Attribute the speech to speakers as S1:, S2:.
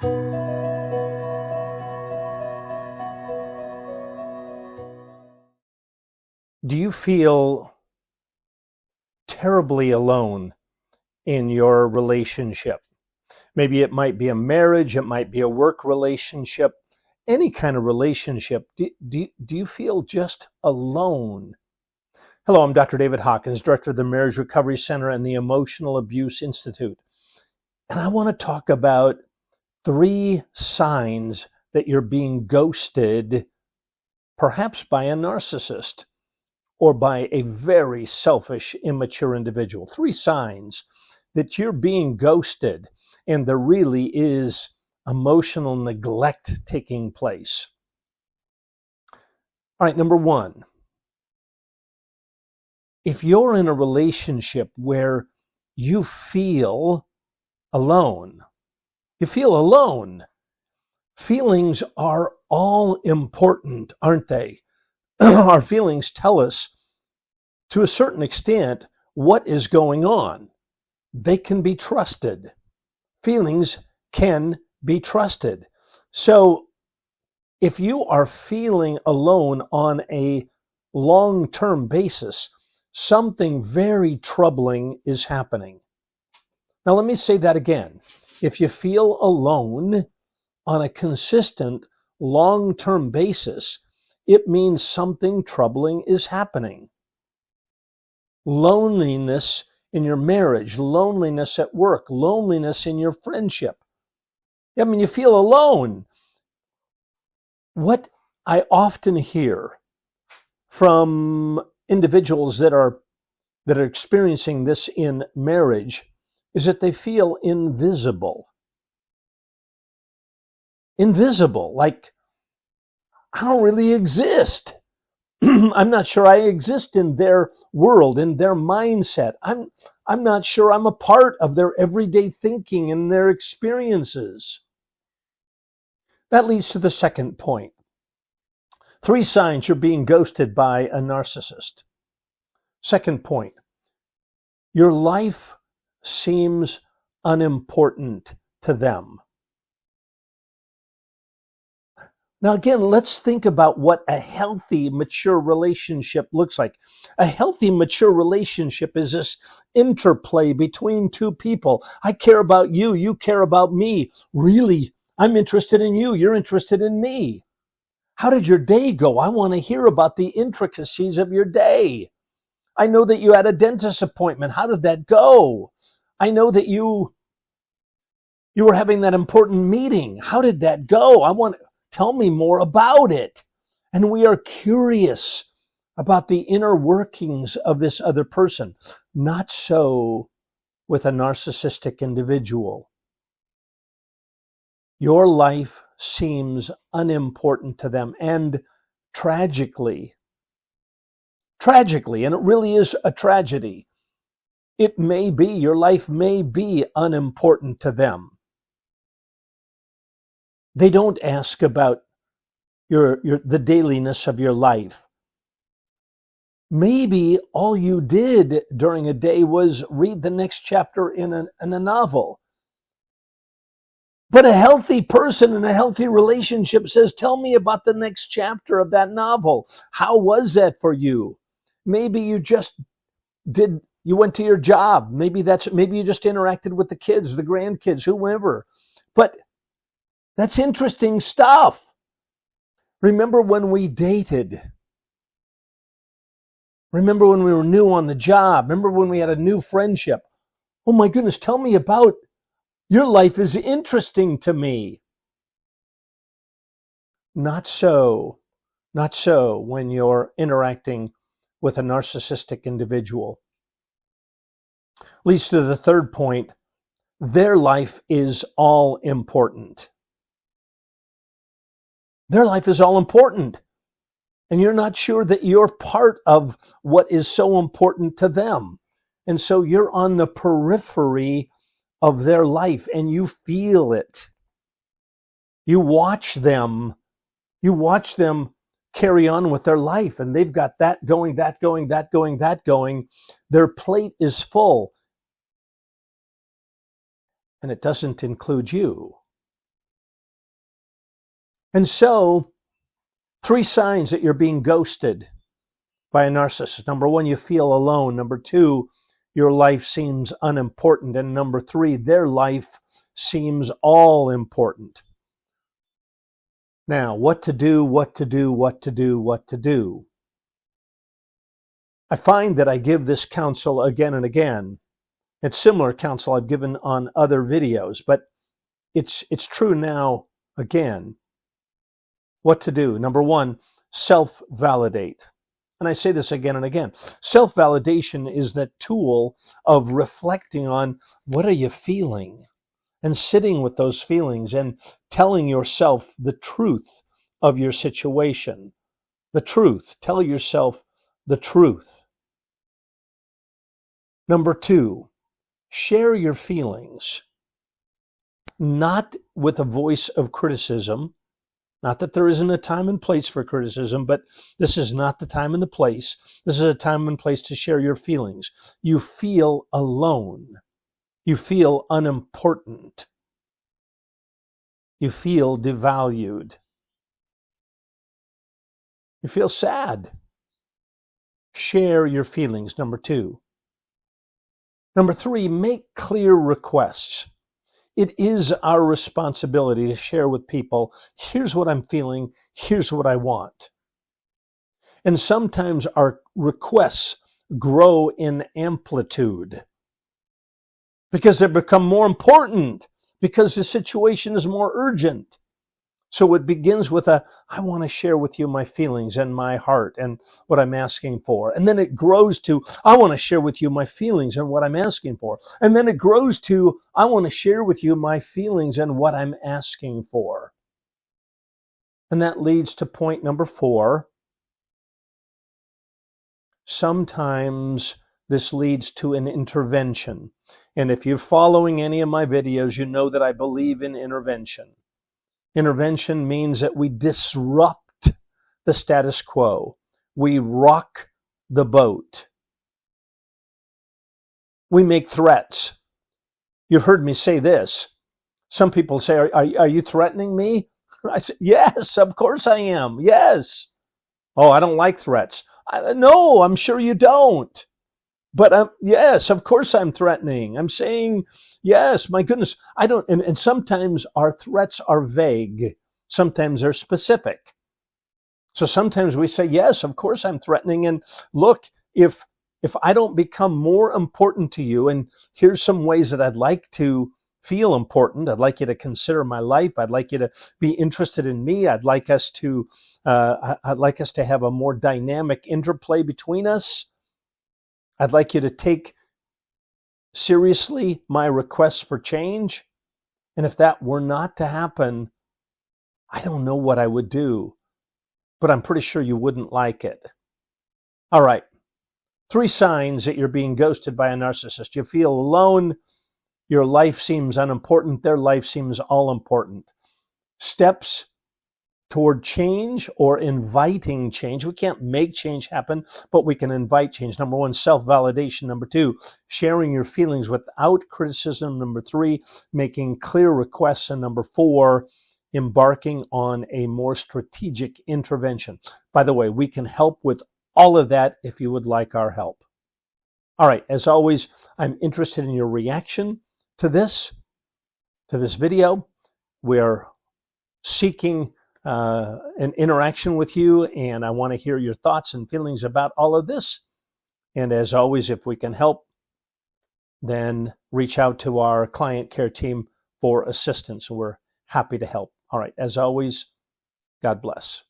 S1: Do you feel terribly alone in your relationship? Maybe it might be a marriage, it might be a work relationship, any kind of relationship. Do you feel just alone? Hello, I'm Dr. David Hawkins, Director of the Marriage Recovery Center and the Emotional Abuse Institute. And I want to talk about 3 signs that you're being ghosted, perhaps by a narcissist or by a very selfish, immature individual. 3 signs that you're being ghosted and there really is emotional neglect taking place. All right, number 1. If you're in a relationship where you feel alone, feelings are all important, aren't they? Our feelings tell us, to a certain extent, what is going on. They can be trusted. Feelings can be trusted. So if you are feeling alone on a long-term basis, something very troubling is happening. Now let me say that again. If you feel alone on a consistent long-term basis, it means something troubling is happening. Loneliness in your marriage, loneliness at work, loneliness in your friendship. I mean, you feel alone. What I often hear from individuals that are experiencing this in marriage is that they feel invisible. Invisible, like I don't really exist. I'm not sure I exist in their world, in their mindset. I'm not sure I'm a part of their everyday thinking and their experiences. That leads to the second point. 3 signs you're being ghosted by a narcissist. Second point, your life seems unimportant to them. Now again, let's think about what a healthy, mature relationship looks like. A healthy, mature relationship is this interplay between 2 people. I care about you, you care about me. Really, I'm interested in you, you're interested in me. How did your day go? I want to hear about the intricacies of your day. I know that you had a dentist appointment. How did that go? I know that you were having that important meeting. How did that go? Tell me more about it. And we are curious about the inner workings of this other person. Not so with a narcissistic individual. Your life seems unimportant to them, and tragically, and it really is a tragedy, your life may be unimportant to them. They don't ask about the dailiness of your life. Maybe all you did during a day was read the next chapter in a novel. But a healthy person in a healthy relationship says, tell me about the next chapter of that novel. How was that for you? Maybe you went to your job. Maybe you just interacted with the kids, the grandkids, whoever. But that's interesting stuff. Remember when we dated? Remember when we were new on the job? Remember when we had a new friendship? Oh my goodness, tell me about your life is interesting to me. Not so when you're interacting with a narcissistic individual. Leads to the third point. Their life is all important. Their life is all important. And you're not sure that you're part of what is so important to them. And so you're on the periphery of their life and you feel it. You watch them carry on with their life, and they've got that going. Their plate is full. And it doesn't include you. And so, 3 signs that you're being ghosted by a narcissist. Number 1, you feel alone. Number 2, your life seems unimportant. And number 3, their life seems all important. Now, what to do, what to do, what to do, what to do. I find that I give this counsel again and again. It's similar counsel I've given on other videos, but it's true now again. What to do? Number 1, self-validate. And I say this again and again. Self-validation is the tool of reflecting on what are you feeling and sitting with those feelings and telling yourself the truth of your situation. The truth. Tell yourself the truth. Number 2, share your feelings, not with a voice of criticism. Not that there isn't a time and place for criticism, but this is not the time and the place. This is a time and place to share your feelings. You feel alone. You feel unimportant. You feel devalued. You feel sad. Share your feelings, number 2. Number 3, make clear requests. It is our responsibility to share with people, here's what I'm feeling, here's what I want. And sometimes our requests grow in amplitude because they become more important, because the situation is more urgent. So it begins with I want to share with you my feelings and my heart and what I'm asking for. And then it grows to, I want to share with you my feelings and what I'm asking for. And then it grows to, I want to share with you my feelings and what I'm asking for. And that leads to point number 4. Sometimes this leads to an intervention. And if you're following any of my videos, you know that I believe in intervention. Intervention means that we disrupt the status quo. We rock the boat. We make threats. You've heard me say this. Some people say, are you threatening me? I say, yes, of course I am. Yes. Oh, I don't like threats. No, I'm sure you don't. But yes, of course I'm threatening. I'm saying, yes, my goodness. I don't, and sometimes our threats are vague. Sometimes they're specific. So sometimes we say, yes, of course I'm threatening. And look, if I don't become more important to you, and here's some ways that I'd like to feel important. I'd like you to consider my life. I'd like you to be interested in me. I'd like us to have a more dynamic interplay between us. I'd like you to take seriously my requests for change. And if that were not to happen, I don't know what I would do, but I'm pretty sure you wouldn't like it. All right. 3 signs that you're being ghosted by a narcissist. You feel alone. Your life seems unimportant. Their life seems all important. Steps toward change or inviting change. We can't make change happen, but we can invite change. Number 1, self-validation. Number 2, sharing your feelings without criticism. Number 3, making clear requests. And number 4, embarking on a more strategic intervention. By the way, we can help with all of that if you would like our help. All right, as always, I'm interested in your reaction to this video. We're seeking an interaction with you, and I want to hear your thoughts and feelings about all of this. And as always, if we can help, then reach out to our client care team for assistance. We're happy to help. All right, as always, God bless.